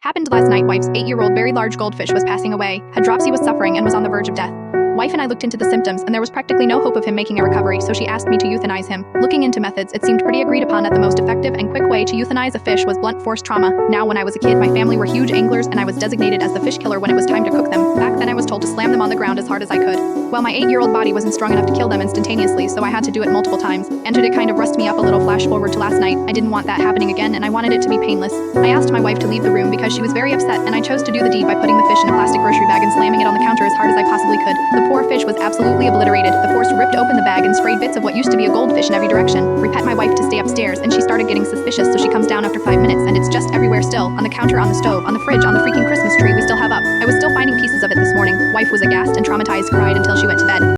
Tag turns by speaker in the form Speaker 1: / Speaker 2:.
Speaker 1: Happened last night. Wife's 8-year-old very large goldfish was passing away, had dropsy, was suffering, and was on the verge of death. Wife and I looked into the symptoms, and there was practically no hope of him making a recovery, so she asked me to euthanize him. Looking into methods, it seemed pretty agreed upon that the most effective and quick way to euthanize a fish was blunt force trauma. Now, when I was a kid, my family were huge anglers, and I was designated as the fish killer when it was time to cook them. Back then, I was told to slam them on the ground as hard as I could. Well, my 8-year-old body wasn't strong enough to kill them instantaneously, so I had to do it multiple times. And to kind of rust me up a little, flash forward to last night, I didn't want that happening again, and I wanted it to be painless. I asked my wife to leave the room because she was very upset, and I chose to do the deed by putting the fish in a plastic grocery bag and slamming it on the counter as hard as I possibly could. The poor fish was absolutely obliterated. The force ripped open the bag and sprayed bits of what used to be a goldfish in every direction. Repet my wife to stay upstairs, and she started getting suspicious, so she comes down after 5 minutes, and it's just everywhere still. On the counter, on the stove, on the fridge, on the freaking Christmas tree we still have up. I was still finding pieces of it this morning. Wife was aghast and traumatized, cried until she went to bed.